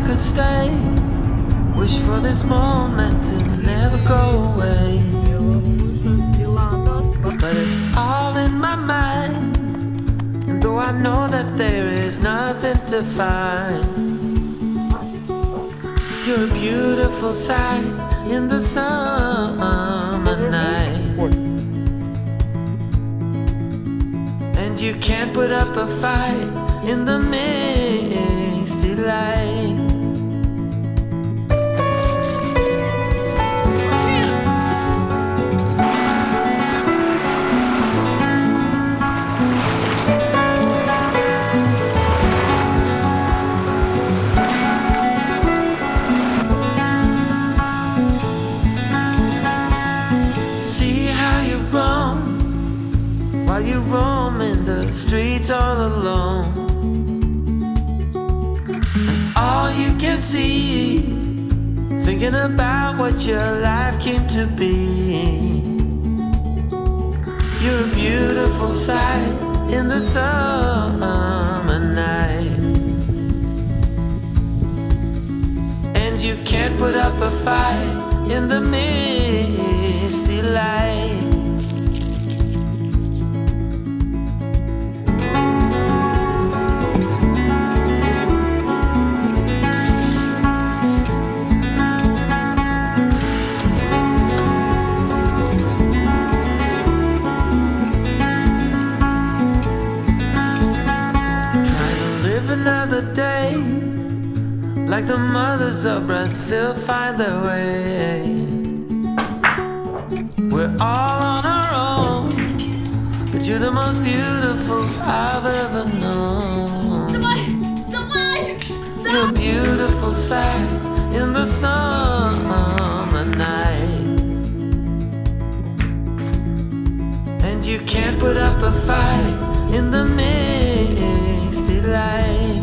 could stay, wish for this moment to never go away. But it's all in my mind, and though I know that there is nothing to find, you're a beautiful sight in the summer night. And you can't put up a fight in the misty light. You roaming the streets all alone, and all you can see, thinking about what your life came to be. You're a beautiful sight in the summer night, and you can't put up a fight in the misty light. Another day, like the mothers of Brazil find their way. We're all on our own, but you're the most beautiful I've ever known. You're a beautiful sight in the summer night, and you can't put up a fight in the misty light.